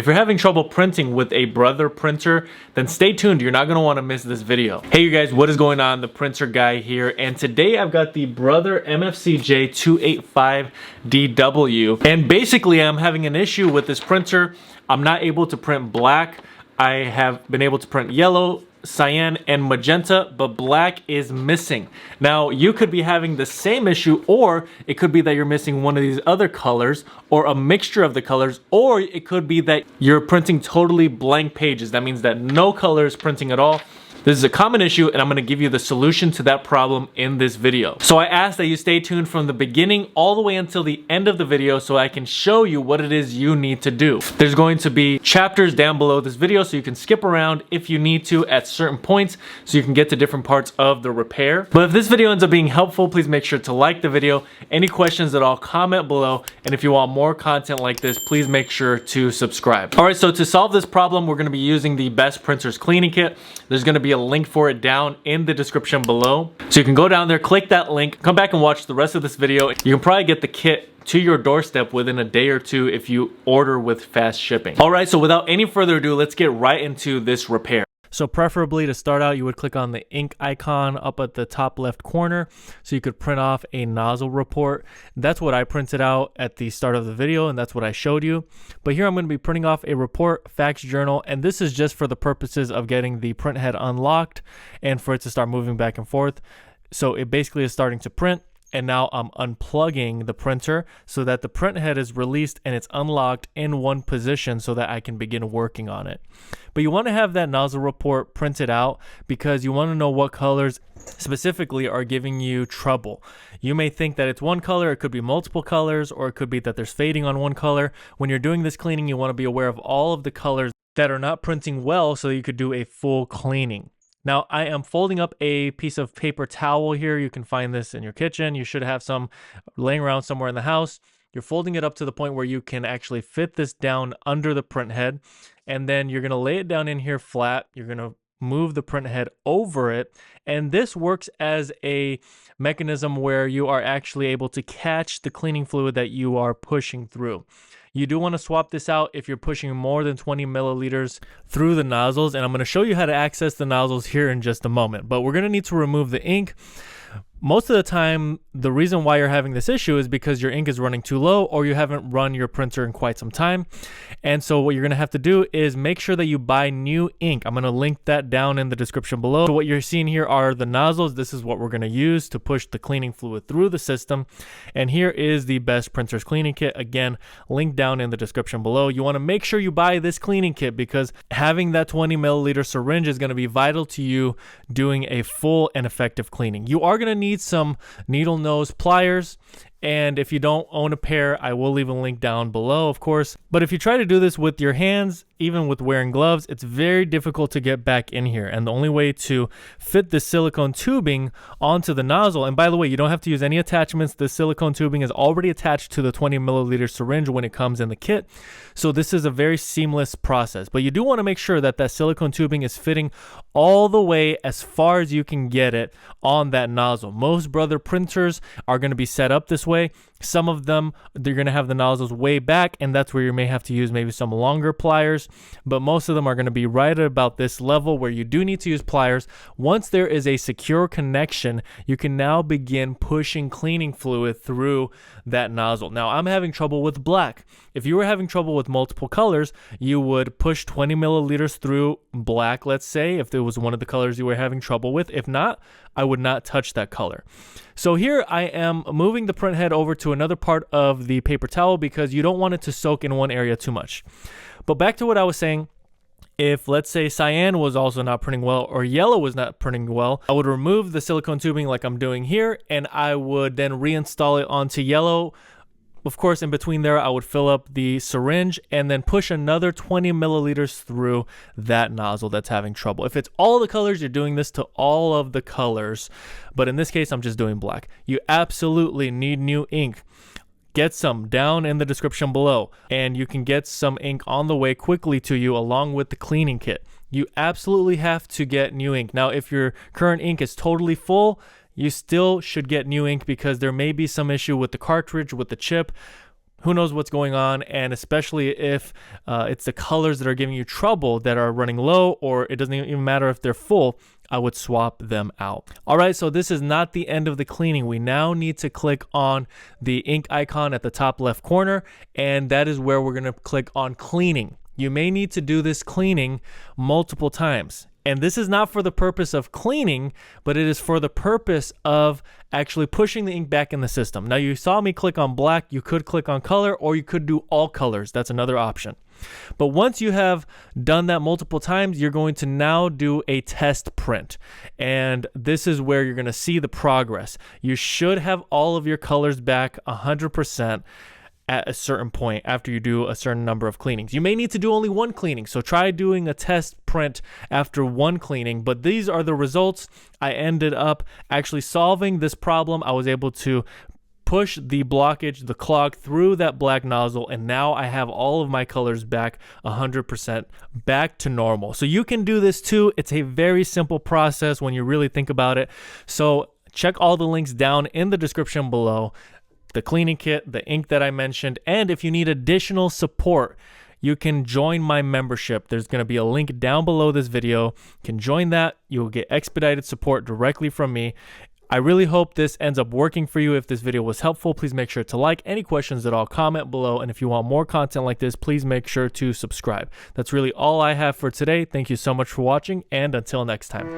If you're having trouble printing with a Brother printer, then stay tuned. You're not going to want to miss this video. Hey you guys, what is going on? The printer guy here, and today I've got the Brother MFC-J 285DW, and basically I'm having an issue with this printer. I'm not able to print black. I have been able to print yellow, cyan, and magenta, but black is missing. Now, you could be having the same issue, or it could be that you're missing one of these other colors, or a mixture of the colors, or it could be that you're printing totally blank pages. That means that no color is printing at all. This is a common issue, and I'm going to give you the solution to that problem in this video. So I ask that you stay tuned from the beginning all the way until the end of the video so I can show you what it is you need to do. There's going to be chapters down below this video so you can skip around if you need to at certain points so you can get to different parts of the repair. But if this video ends up being helpful, please make sure to like the video. Any questions at all, comment below. And if you want more content like this, please make sure to subscribe. All right, so to solve this problem, we're going to be using the Best Printers Cleaning Kit. There's going to be a link for it down in the description below. So you can go down there, click that link, come back and watch the rest of this video. You can probably get the kit to your doorstep within a day or two if you order with fast shipping. All right, so without any further ado, let's get right into this repair. So preferably to start out, you would click on the ink icon up at the top left corner so you could print off a nozzle report. That's what I printed out at the start of the video, and that's what I showed you. But here I'm going to be printing off a report fax journal, and this is just for the purposes of getting the printhead unlocked and for it to start moving back and forth. So it basically is starting to print. And now I'm unplugging the printer so that the printhead is released and it's unlocked in one position so that I can begin working on it. But you want to have that nozzle report printed out because you want to know what colors specifically are giving you trouble. You may think that it's one color, it could be multiple colors, or it could be that there's fading on one color. When you're doing this cleaning, you want to be aware of all of the colors that are not printing well so you could do a full cleaning. Now, I am folding up a piece of paper towel here. You can find this in your kitchen. You should have some laying around somewhere in the house. You're folding it up to the point where you can actually fit this down under the printhead. And then you're going to lay it down in here flat. You're going to move the printhead over it. And this works as a mechanism where you are actually able to catch the cleaning fluid that you are pushing through. You do want to swap this out if you're pushing more than 20 milliliters through the nozzles, and I'm going to show you how to access the nozzles here in just a moment. But we're going to need to remove the ink. Most of the time, the reason why you're having this issue is because your ink is running too low or you haven't run your printer in quite some time. And so what you're going to have to do is make sure that you buy new ink. I'm going to link that down in the description below. So what you're seeing here are the nozzles. This is what we're going to use to push the cleaning fluid through the system. And here is the Best Printers Cleaning Kit. Again, linked down in the description below. You want to make sure you buy this cleaning kit because having that 20 milliliter syringe is going to be vital to you doing a full and effective cleaning. You are going to need some needle nose pliers, and if you don't own a pair, I will leave a link down below, of course. But if you try to do this with your hands, even with wearing gloves, it's very difficult to get back in here. And the only way to fit the silicone tubing onto the nozzle, and by the way, you don't have to use any attachments. The silicone tubing is already attached to the 20 milliliter syringe when it comes in the kit. So this is a very seamless process. But you do want to make sure that that silicone tubing is fitting all the way as far as you can get it on that nozzle. Most Brother printers are going to be set up this way. Some of them, they're going to have the nozzles way back, and that's where you may have to use maybe some longer pliers, but most of them are going to be right at about this level where you do need to use pliers. Once there is a secure connection, you can now begin pushing cleaning fluid through that nozzle. Now, I'm having trouble with black. If you were having trouble with multiple colors, you would push 20 milliliters through black, let's say, if there was one of the colors you were having trouble with. If not, I would not touch that color. So here I am moving the printhead over to another part of the paper towel because you don't want it to soak in one area too much. But back to what I was saying, if let's say cyan was also not printing well or yellow was not printing well, I would remove the silicone tubing like I'm doing here, and I would then reinstall it onto yellow. Of course, in between there, I would fill up the syringe and then push another 20 milliliters through that nozzle that's having trouble. If it's all the colors, you're doing this to all of the colors. But in this case, I'm just doing black. You absolutely need new ink. Get some down in the description below, and you can get some ink on the way quickly to you along with the cleaning kit. You absolutely have to get new ink. Now, if your current ink is totally full, you still should get new ink because there may be some issue with the cartridge, with the chip. who knows what's going on, and especially if it's the colors that are giving you trouble that are running low, or it doesn't even matter if they're full, I would swap them out. All right, so this is not the end of the cleaning. We now need to click on the ink icon at the top left corner, and that is where we're going to click on cleaning. You may need to do this cleaning multiple times. And this is not for the purpose of cleaning, but it is for the purpose of actually pushing the ink back in the system. Now, you saw me click on black. You could click on color, or you could do all colors. That's another option. But once you have done that multiple times, you're going to now do a test print. And this is where you're going to see the progress. You should have all of your colors back 100% at a certain point after you do a certain number of cleanings. You may need to do only one cleaning, so try doing a test print after one cleaning, but these are the results. I ended up actually solving this problem. I was able to push the blockage, the clog, through that black nozzle, and now I have all of my colors back 100% back to normal. So you can do this too. It's a very simple process when you really think about it. So check all the links down in the description below. The cleaning kit, the ink that I mentioned, and if you need additional support, you can join my membership. There's going to be a link down below this video. You can join that. You'll get expedited support directly from me. I really hope this ends up working for you. If this video was helpful, please make sure to like. Any questions at all, comment below. And if you want more content like this, please make sure to subscribe. That's really all I have for today. Thank you so much for watching, and until next time.